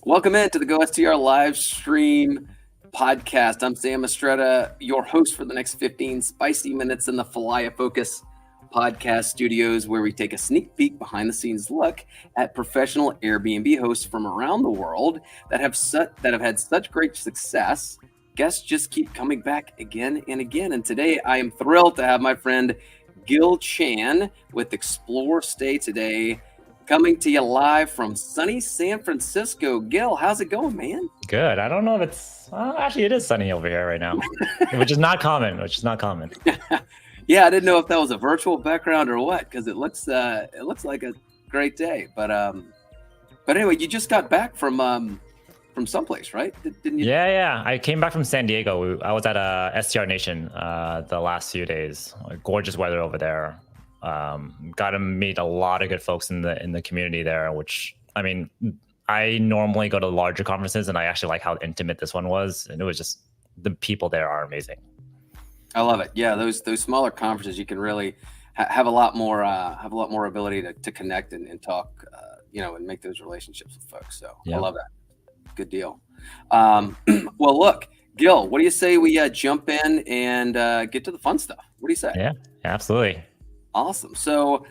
Welcome into the Go STR live stream podcast. I'm Sam Estrada, your host for the next 15 spicy minutes in the Falaya Focus podcast studios, where we take a sneak peek behind the scenes look at professional Airbnb hosts from around the world that have had such great success. Guests just keep coming back again and again. And today I am thrilled to have my friend Gil Chan with ExploreStayToday coming to you live from sunny San Francisco. Gil, how's it going, man? Good. I don't know if it's actually it is sunny over here right now, which is not common. Yeah, I didn't know if that was a virtual background or what, because it looks like a great day. But anyway, you just got back from someplace, right? Didn't you? Yeah. I came back from San Diego. I was at STR Nation the last few days. Gorgeous weather over there. Got to meet a lot of good folks in the community there, which, I mean, I normally go to larger conferences, and I actually like how intimate this one was, and it was just, the people there are amazing. I love it. Yeah, those smaller conferences, you can really have a lot more ability to connect and talk, and make those relationships with folks. So yeah. I love that. Good deal. Well, look, Gil, what do you say we jump in and get to the fun stuff? What do you say? Yeah, absolutely. Awesome. So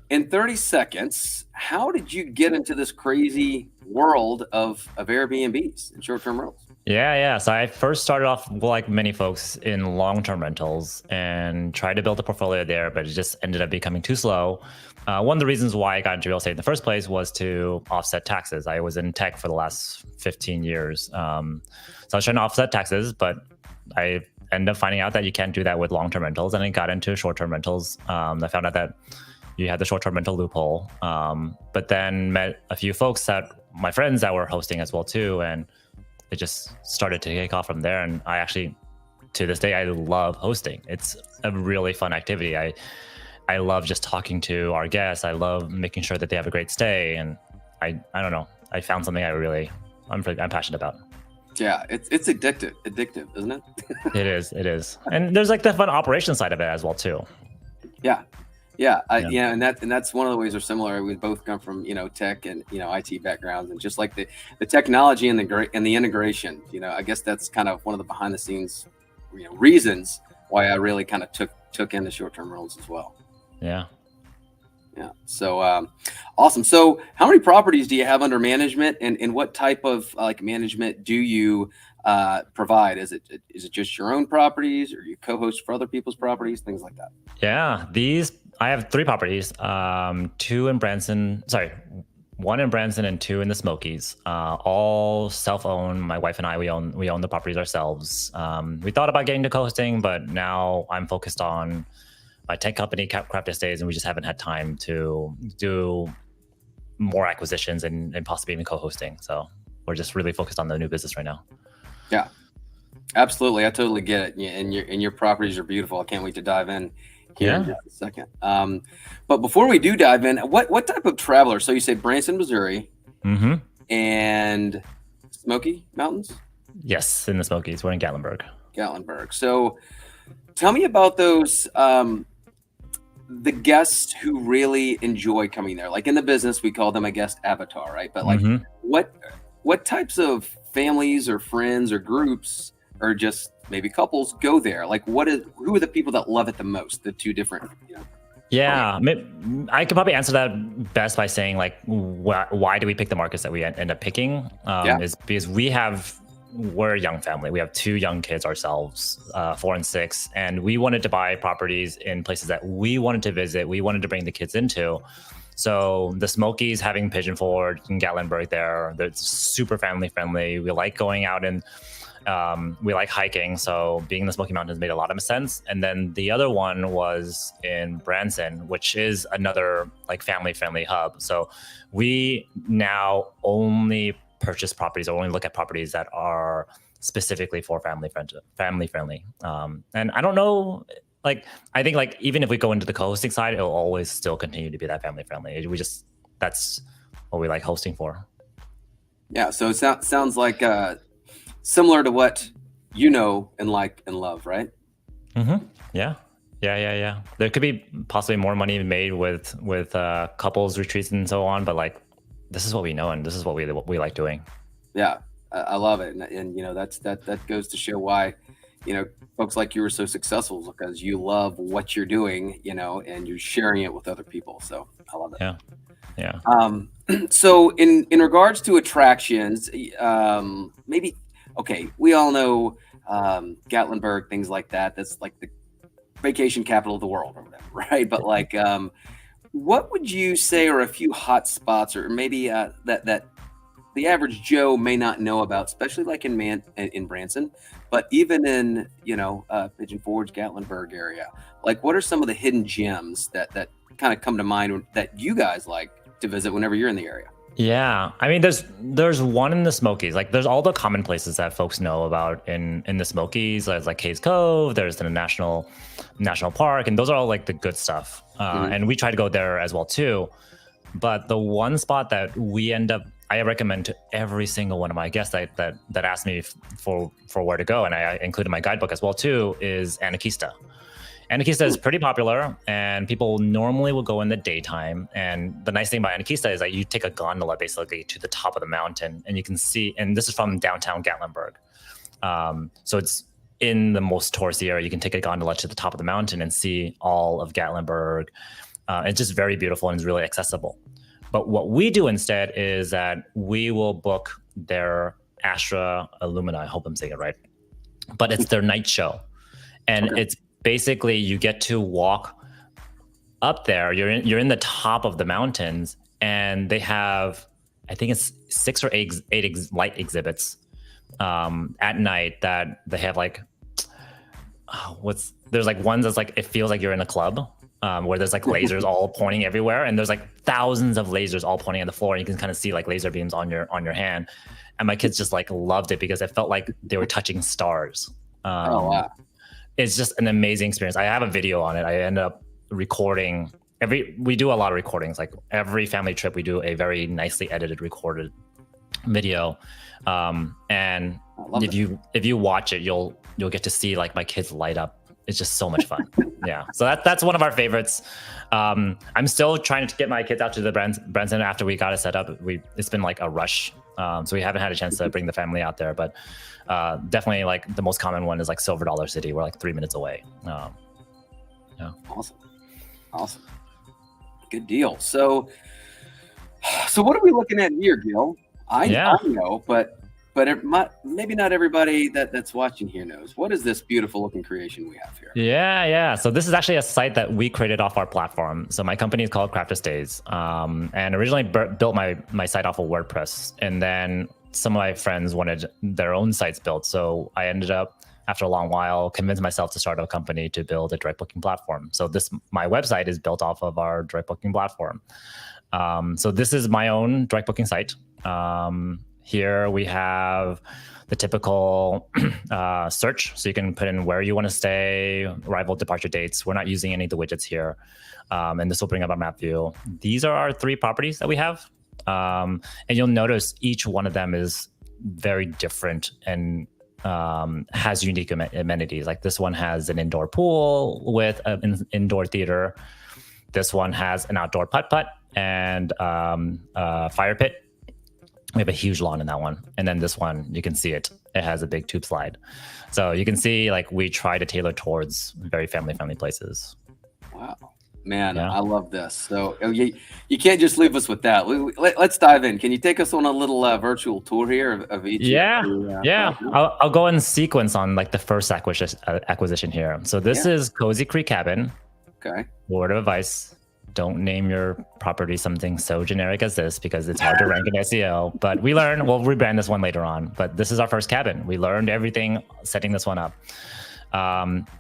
in 30 seconds, how did you get into this crazy world of Airbnbs and short-term rentals? Yeah. So I first started off, like many folks, in long-term rentals and tried to build a portfolio there, but it just ended up becoming too slow. One of the reasons why I got into real estate in the first place was to offset taxes. I was in tech for the last 15 years. So I was trying to offset taxes, but I ended up finding out that you can't do that with long-term rentals, and I got into short-term rentals. I found out that you had the short-term rental loophole, but then met a few folks my friends that were hosting as well too, and it just started to take off from there. And I actually, to this day, I love hosting. It's a really fun activity. I love just talking to our guests. I love making sure that they have a great stay, and I don't know. I found something I'm passionate about. Yeah, it's addictive, isn't it? It is. And there's like the fun operation side of it as well too. Yeah. And that's one of the ways we're similar. We both come from, tech and, IT backgrounds, and just like the technology and the integration, I guess that's kind of one of the behind the scenes, reasons why I really kind of took in the short-term rentals as well. Yeah. So awesome. So how many properties do you have under management, and what type of management do you provide? Is it just your own properties, or you co-host for other people's properties, things like that? Yeah, I have 3 properties, 2 in Branson, 1 in Branson and 2 in the Smokies, all self-owned. My wife and I, we own the properties ourselves. We thought about getting to co-hosting, but now I'm focused on my tech company, Craft Estates, and we just haven't had time to do more acquisitions and possibly even co-hosting. So we're just really focused on the new business right now. Yeah, absolutely. I totally get it. And your properties are beautiful. I can't wait to dive in here in just a second. But before we do dive in, what type of traveler? So you say Branson, Missouri, and Smoky Mountains? Yes, in the Smokies. We're in Gatlinburg. So tell me about those, the guests who really enjoy coming there. Like in the business, we call them a guest avatar, right? But like, what types of families or friends or groups, or just maybe couples, go there? Like, who are the people that love it the most? The two different, Yeah, I could probably answer that best by saying, like, why do we pick the markets that we end up picking? Is because we're a young family. We have 2 young kids ourselves, 4 and 6, and we wanted to buy properties in places that we wanted to visit. We wanted to bring the kids into. So the Smokies, having Pigeon Forge and Gatlinburg there, they're super family friendly. We like going out and we like hiking. So being in the Smoky Mountains made a lot of sense. And then the other one was in Branson, which is another like family friendly hub. So we now only purchase properties, or only look at properties that are specifically for family friendly. And I don't know, like, I think like even if we go into the co-hosting side, it'll always still continue to be that family friendly. That's what we like hosting for. Yeah. So it sounds like similar to what and like and love, right? Yeah. There could be possibly more money made with couples retreats and so on, but like, this is what we know, and this is what we like doing. Yeah, I love it, and that goes to show why folks like you are so successful, because you love what you're doing, and you're sharing it with other people. So I love it. Yeah, yeah. So in regards to attractions, maybe okay, we all know Gatlinburg, things like that. That's like the vacation capital of the world or whatever, right? But like, what would you say are a few hot spots, or maybe that the average Joe may not know about, especially like in Branson, but even in Pigeon Forge, Gatlinburg area? Like, what are some of the hidden gems that kind of come to mind that you guys like to visit whenever you're in the area? Yeah, I mean, there's one in the Smokies. Like, there's all the common places that folks know about in the Smokies. There's like Cayes Cove. There's the national park, and those are all like the good stuff. And we try to go there as well too. But the one spot that I recommend to every single one of my guests that asked me for where to go, and I included my guidebook as well too, is Anaquista. Anaquista is pretty popular, and people normally will go in the daytime. And the nice thing about Anaquista is that you take a gondola basically to the top of the mountain, and you can see. And this is from downtown Gatlinburg, so it's in the most touristy area. You can take a gondola to the top of the mountain and see all of Gatlinburg. It's just very beautiful and it's really accessible. But what we do instead is that we will book their Astra Illumina. I hope I'm saying it right, but it's their night show, and it's basically you get to walk up there. You're in the top of the mountains, and they have, I think it's 6 or 8 light exhibits at night that they have like there's like ones that's like it feels like you're in a club. Where there's like lasers all pointing everywhere, and there's like thousands of lasers all pointing at the floor, and you can kind of see like laser beams on your hand. And my kids just like loved it because it felt like they were touching stars. Oh wow! It's just an amazing experience. I have a video on it. I ended up recording we do a lot of recordings. Like every family trip, we do a very nicely edited, recorded video. And if you watch it, you'll get to see like my kids light up. It's just so much fun. Yeah. So that's one of our favorites. I'm still trying to get my kids out to the Branson after we got it set up. It's been like a rush. So we haven't had a chance to bring the family out there, but definitely like the most common one is like Silver Dollar City. We're like 3 minutes away. Yeah. Awesome. Good deal. So what are we looking at here, Gil? I know, but maybe not everybody that's watching here knows. What is this beautiful looking creation we have here? Yeah. So this is actually a site that we created off our platform. So my company is called STR, and originally built my site off of WordPress, and then some of my friends wanted their own sites built. So I ended up, after a long while, convinced myself to start a company to build a direct booking platform. So my website is built off of our direct booking platform. So this is my own direct booking site. Here we have the typical search. So you can put in where you want to stay, arrival, departure dates. We're not using any of the widgets here. And this will bring up our map view. These are our 3 properties that we have. And you'll notice each one of them is very different and has unique amenities. Like this one has an indoor pool with an indoor theater. This one has an outdoor putt-putt and a fire pit. We have a huge lawn in that one. And then this one, you can see it has a big tube slide. So you can see like we try to tailor towards very family-friendly places. Wow. Man, yeah. I love this. So you can't just leave us with that. Let's dive in. Can you take us on a little virtual tour here of each? Yeah. I'll go in sequence on like the first acquisition here. So this is Cozy Creek Cabin. Okay. Word of advice: don't name your property something so generic as this because it's hard to rank in SEO. But we'll rebrand this one later on. But this is our first cabin. We learned everything setting this one up.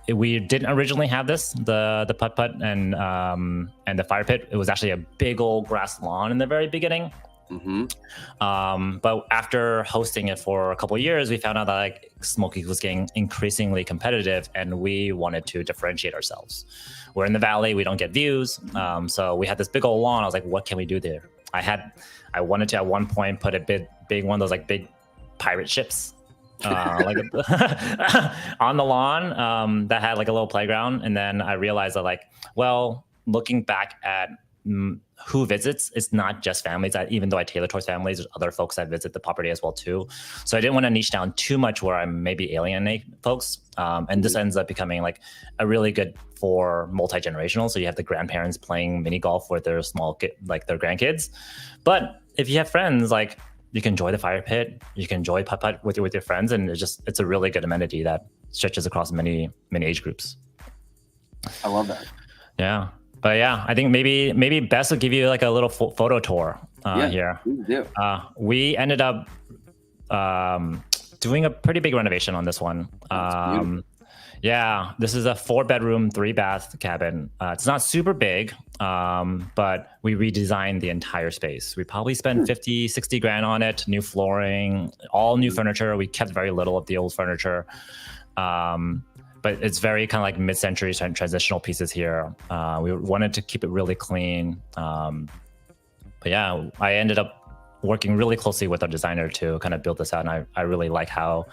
We didn't originally have the putt-putt and the fire pit. It was actually a big old grass lawn in the very beginning. Mm-hmm. But after hosting it for a couple of years, we found out that like Smoky was getting increasingly competitive, and we wanted to differentiate ourselves. We're in the valley, we don't get views, so we had this big old lawn. I was like, what can we do there? I wanted to at one point put a big one of those like big pirate ships like on the lawn that had like a little playground. And then I realized that like, well, looking back at who visits, it's not just families. Even though I tailor towards families, there's other folks that visit the property as well too. So I didn't want to niche down too much where I maybe alienate folks. And this ends up becoming like a really good for multi-generational. So you have the grandparents playing mini golf with their like their grandkids. But if you have friends, like you can enjoy the fire pit, you can enjoy putt-putt with your friends, and it's a really good amenity that stretches across many age groups. I love that. Yeah. But yeah, I think maybe best will give you like a little photo tour here. Do. We ended up doing a pretty big renovation on this one. Yeah, this is a 4-bedroom, 3-bath cabin. It's not super big, but we redesigned the entire space. We probably spent 50, 60 grand on it, new flooring, all new furniture. We kept very little of the old furniture. But it's very kind of like mid-century transitional pieces here. We wanted to keep it really clean. But yeah, I ended up working really closely with our designer to kind of build this out. And I really like how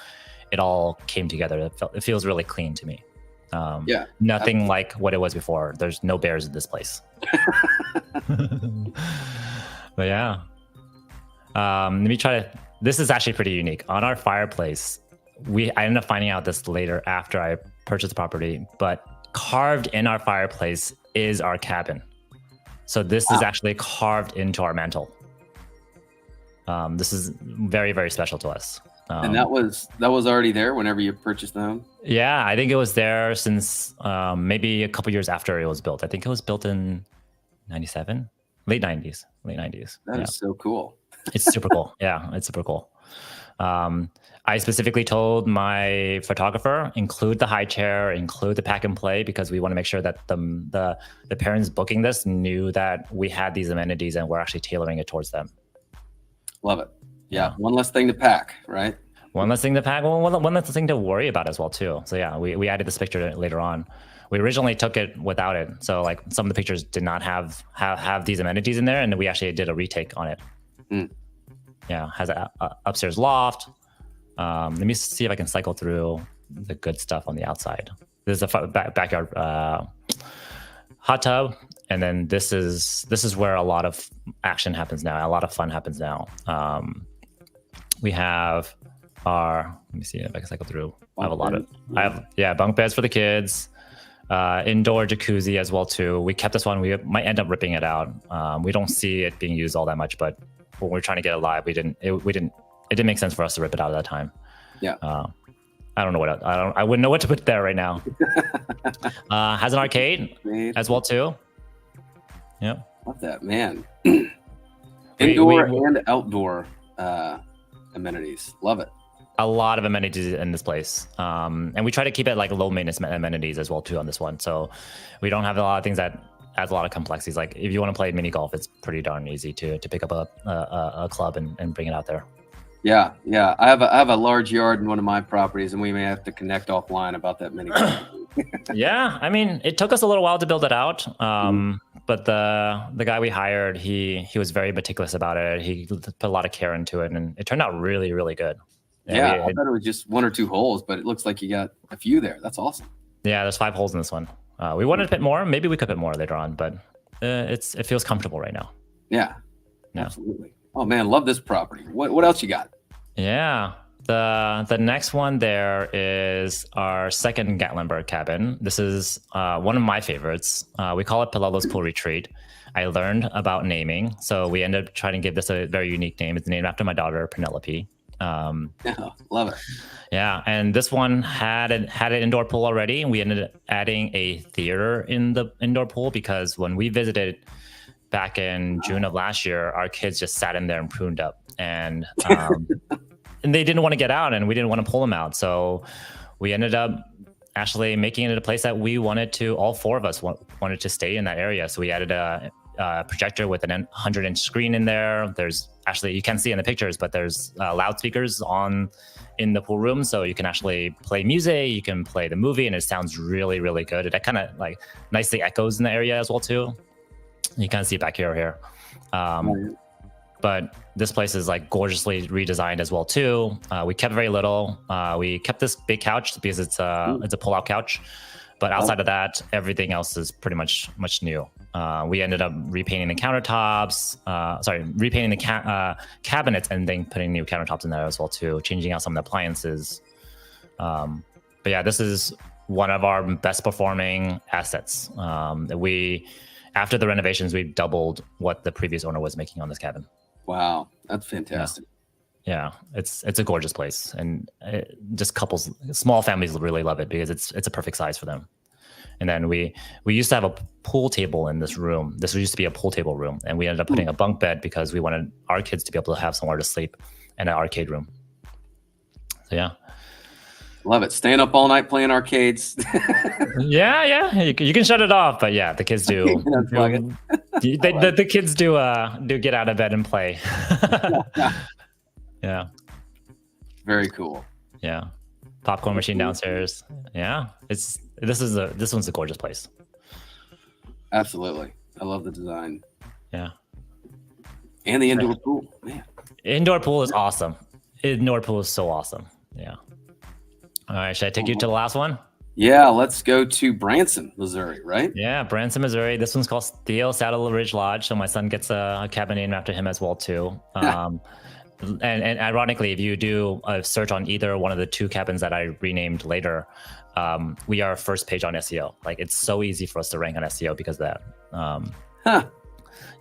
it all came together. It feels really clean to me. Nothing like what it was before. There's no bears in this place. But yeah. Let me try to, this is actually pretty unique. On our fireplace, I ended up finding out this later after I purchased the property, but carved in our fireplace is our cabin. So this is actually carved into our mantle. This is very, very special to us. And that was already there whenever you purchased the home? Yeah, I think it was there since maybe a couple years after it was built. I think it was built in 97, late 90s. That is so cool. It's super cool. Yeah, it's super cool. I specifically told my photographer, include the high chair, include the pack and play, because we want to make sure that the parents booking this knew that we had these amenities and we're actually tailoring it towards them. Love it. Yeah. One less thing to pack, right? One less thing to pack. Well, one less thing to worry about as well too. So yeah, we added this picture later on. We originally took it without it. So like some of the pictures did not have these amenities in there, and we actually did a retake on it. Yeah, has an upstairs loft. Let me see if I can cycle through the good stuff on the outside. This is a backyard hot tub, and then this is where a lot of action happens now. A lot of fun happens now. We have our, let me see if I can cycle through. I have bunk beds for the kids, indoor jacuzzi as well too. We kept this one. We might end up ripping it out. We don't see it being used all that much, but when we're trying to get it live, it didn't make sense for us to rip it out at that time. Yeah. I don't know what I wouldn't know what to put there right now. Has an arcade as well too. Yep. Love that, man. Indoor and outdoor amenities. Love it. A lot of amenities in this place. And we try to keep it like low maintenance amenities as well too on this one. So we don't have a lot of things that adds a lot of complexities. Like if you want to play mini golf, it's pretty darn easy to pick up a club and bring it out there. Yeah. I have a large yard in one of my properties, and we may have to connect offline about that mini golf. Yeah, I mean, it took us a little while to build it out. But the guy we hired, he was very meticulous about it. He put a lot of care into it, and it turned out really, really good. Yeah, I thought it was just 1 or 2 holes, but it looks like you got a few there. That's awesome. Yeah, there's 5 holes in this one. We wanted to put more. Maybe we could put more later on, but it feels comfortable right now. Yeah, absolutely. Oh man, love this property. What else you got? Yeah, the next one there is our second Gatlinburg cabin. This is one of my favorites. We call it Palelo's Pool Retreat. I learned about naming, so we ended up trying to give this a very unique name. It's named after my daughter, Penelope. Love it. Yeah, and this one had an indoor pool already, and we ended up adding a theater in the indoor pool because when we visited back in June of last year, our kids just sat in there and pruned up, and and they didn't want to get out, and we didn't want to pull them out, so we ended up actually making it a place that we wanted to. All 4 of us wanted to stay in that area, so we added a projector with an 100-inch screen in there. There's actually, you can't see in the pictures, but there's loudspeakers in the pool room, so you can actually play music, you can play the movie, and it sounds really, really good. It kind of like nicely echoes in the area as well too. You can see it back here. But this place is like gorgeously redesigned as well too. We kept very little. We kept this big couch because it's a pull-out couch. But outside of that, everything else is pretty much new. We ended up repainting the countertops, repainting the cabinets, and then putting new countertops in there as well too, changing out some of the appliances. But yeah, this is one of our best performing assets. After the renovations, we've doubled what the previous owner was making on this cabin. Wow, that's fantastic. Yeah, it's a gorgeous place, and just small families really love it because it's a perfect size for them. And then we used to have a pool table in this room. This used to be a pool table room, and we ended up putting a bunk bed because we wanted our kids to be able to have somewhere to sleep and an arcade room. So yeah, love it. Staying up all night playing arcades. yeah. You can shut it off, but yeah, the kids do. The kids do get out of bed and play. Yeah. Very cool. Yeah. Popcorn machine downstairs. Yeah. This one's a gorgeous place. Absolutely. I love the design. Yeah. And the indoor pool. Man. Indoor pool is awesome. Indoor pool is so awesome. Yeah. All right. Should I take you to the last one? Yeah, let's go to Branson, Missouri, right? Yeah, Branson, Missouri. This one's called Steel Saddle Ridge Lodge. So my son gets a cabin named after him as well too. And ironically, if you do a search on either one of the two cabins that I renamed later, we are first page on SEO. Like, it's so easy for us to rank on SEO because of that.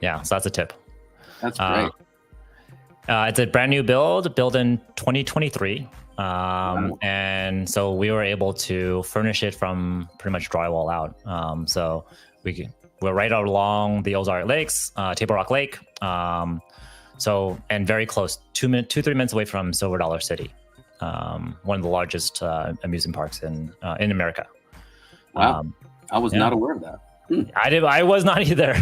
Yeah, so that's a tip. That's great. It's a brand new build in 2023. Wow. And so we were able to furnish it from pretty much drywall out. So we're right along the Ozark Lakes, Table Rock Lake. And very close, 3 minutes away from Silver Dollar City, one of the largest amusement parks in America. Wow, I was not aware of that. I was not either.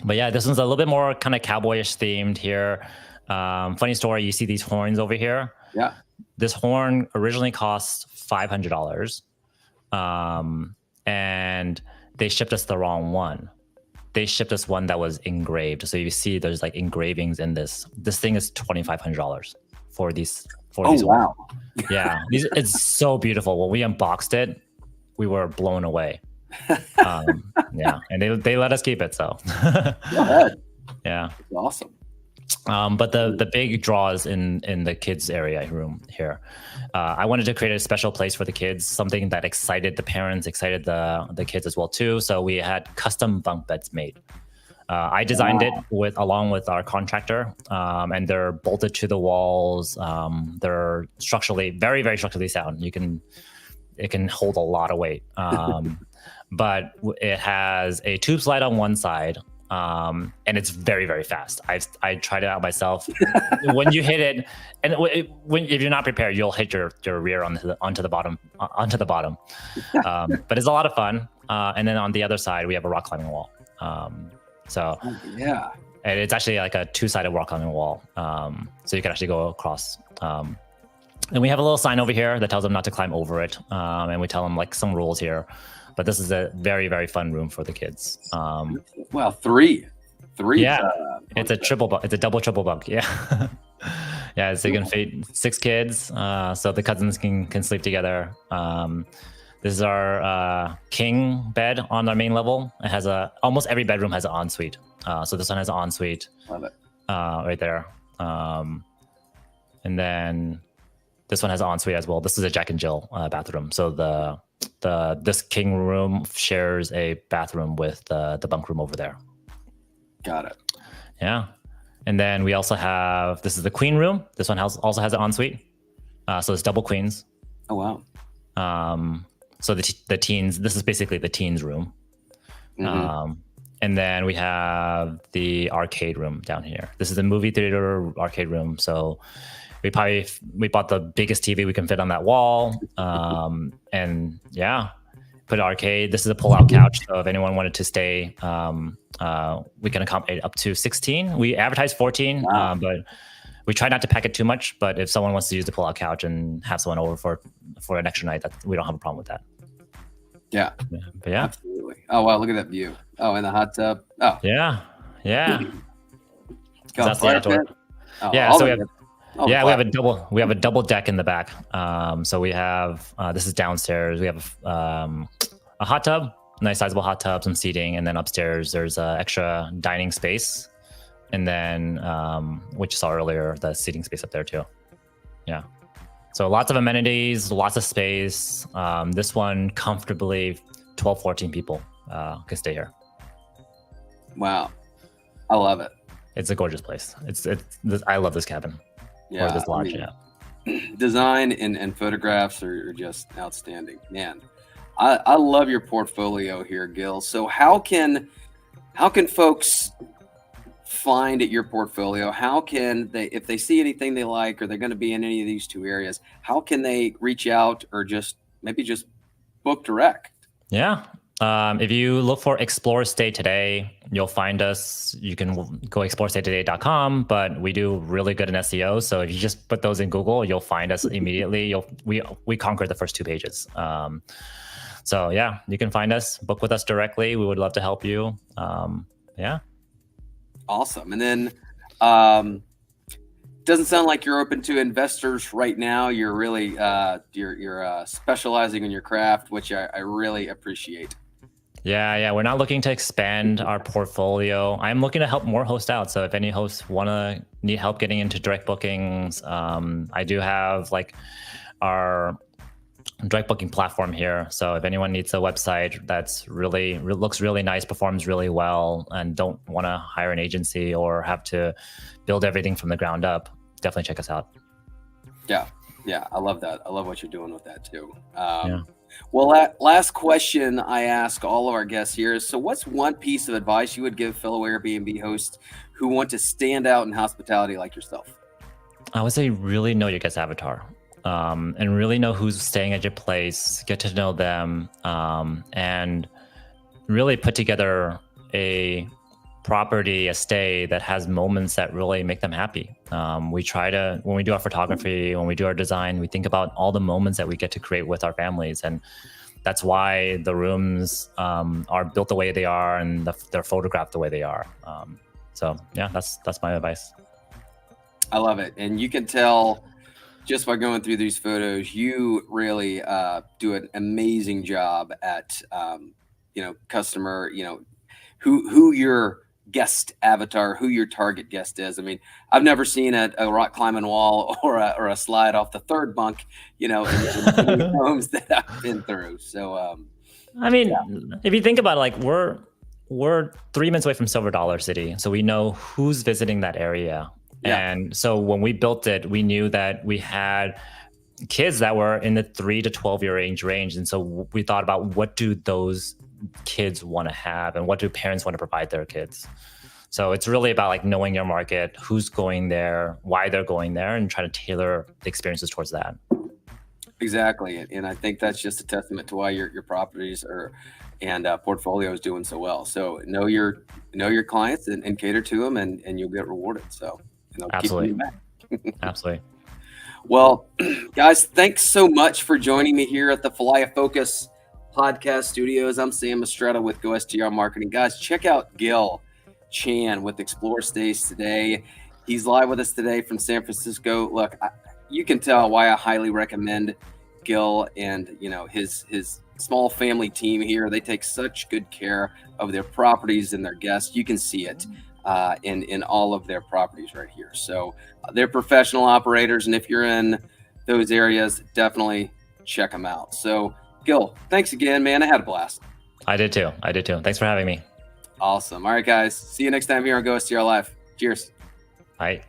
But yeah, this one's a little bit more kind of cowboyish themed here. Funny story, you see these horns over here? Yeah. This horn originally cost $500, and they shipped us the wrong one. They shipped us one that was engraved. So you see there's like engravings in this. This thing is $2,500 for these. Wow. Yeah. It's so beautiful. When we unboxed it, we were blown away. Yeah. And they let us keep it. So Go ahead. Yeah. That's awesome. But the big draw is in the kids area room here. I wanted to create a special place for the kids, something that excited the parents, excited the kids as well too. So we had custom bunk beds made. I designed it along with our contractor, and they're bolted to the walls. They're structurally very, very structurally sound. It can hold a lot of weight. But it has a tube slide on one side. And it's very, very fast. I tried it out myself. When you hit it, and if you're not prepared, you'll hit your rear onto the bottom. But it's a lot of fun. And then on the other side, we have a rock climbing wall. Yeah, and it's actually like a 2-sided rock climbing wall. So you can actually go across. And we have a little sign over here that tells them not to climb over it. And we tell them like some rules here. But this is a very, very fun room for the kids. Wow, three. Yeah, it's a triple bunk. It's a double triple bunk. Yeah, yeah. So you can fit 6 kids, so the cousins can sleep together. This is our king bed on our main level. It has almost every bedroom has an ensuite. So this one has an ensuite. Love it. Right there. And then this one has an ensuite as well. This is a Jack and Jill bathroom. So this king room shares a bathroom with the bunk room over there. Got it. Yeah. And then we also have, this is the queen room. This one also has an ensuite. So it's double queens. Oh, wow. So the teens, this is basically the teens room. Mm-hmm. And then we have the arcade room down here. This is the movie theater arcade room. So we bought the biggest TV we can fit on that wall. And yeah, put an arcade. This is a pull-out couch. So if anyone wanted to stay, we can accommodate up to 16. We advertise 14, wow. But we try not to pack it too much. But if someone wants to use the pull-out couch and have someone over for an extra night, we don't have a problem with that. Yeah. But yeah. Absolutely. Oh, wow. Look at that view. Oh, and the hot tub. Oh. Yeah. Yeah. That's the outdoor. Yeah. So we have Oh, yeah, we have a double deck in the back. So we have this is downstairs. We have a hot tub, nice sizable hot tub, some seating, and then upstairs there's extra dining space, and then which you saw earlier, the seating space up there too. Yeah. So lots of amenities, lots of space. This one comfortably 12, 14 people can stay here. Wow. I love it. It's a gorgeous place. I love this cabin. Yeah. Or this lodge, Design and photographs are just outstanding. Man, I love your portfolio here, Gil. So how can folks find your portfolio? How can they, if they see anything they like, or they're going to be in any of these two areas, how can they reach out or maybe just book direct? Yeah. If you look for ExploreStayToday, you'll find us. You can go ExploreStayToday.com, but we do really good in SEO. So if you just put those in Google, you'll find us immediately. We conquered the first 2 pages. So yeah, you can find us, book with us directly. We would love to help you. Yeah. Awesome. And then doesn't sound like you're open to investors right now. You're really you're specializing in your craft, which I really appreciate. Yeah. We're not looking to expand our portfolio. I'm looking to help more hosts out. So if any hosts need help getting into direct bookings, I do have like our direct booking platform here. So if anyone needs a website that's looks really nice, performs really well, and don't want to hire an agency or have to build everything from the ground up, definitely check us out. Yeah, I love that. I love what you're doing with that too. Well, last question I ask all of our guests here is, so what's one piece of advice you would give fellow Airbnb hosts who want to stand out in hospitality like yourself? I would say really know your guest avatar. And really know who's staying at your place, get to know them, and really put together a property, a stay that has moments that really make them happy. We try to, when we do our photography, when we do our design, we think about all the moments that we get to create with our families. And that's why the rooms are built the way they are, and they're photographed the way they are. So yeah, that's my advice. I love it. And you can tell just by going through these photos, you really do an amazing job at, customer, who your guest avatar, who your target guest is. I mean, I've never seen a rock climbing wall or a slide off the third bunk, in the homes that I've been through. So, if you think about it, like we're 3 minutes away from Silver Dollar City. So we know who's visiting that area. Yeah. And so when we built it, we knew that we had kids that were in the 3 to 12 year age range. And so we thought about, what do those kids want to have, and what do parents want to provide their kids? So it's really about like knowing your market, who's going there, why they're going there, and try to tailor the experiences towards that. Exactly. And I think that's just a testament to why your properties and portfolio is doing so well. So know your clients and cater to them, and you'll get rewarded. So absolutely. Keep them back. Absolutely. Well, guys, thanks so much for joining me here at the Falaya Focus podcast studios. I'm Sam Estrada with Go STR Marketing. Guys, check out Gil Chan with ExploreStayToday. He's live with us today from San Francisco. Look, you can tell why I highly recommend Gil and his small family team here. They take such good care of their properties and their guests. You can see it in all of their properties right here. So they're professional operators, and if you're in those areas, definitely check them out. So Gil, thanks again, man. I had a blast. I did too. Thanks for having me. Awesome. All right, guys. See you next time here on Go STR Live. Cheers. Bye.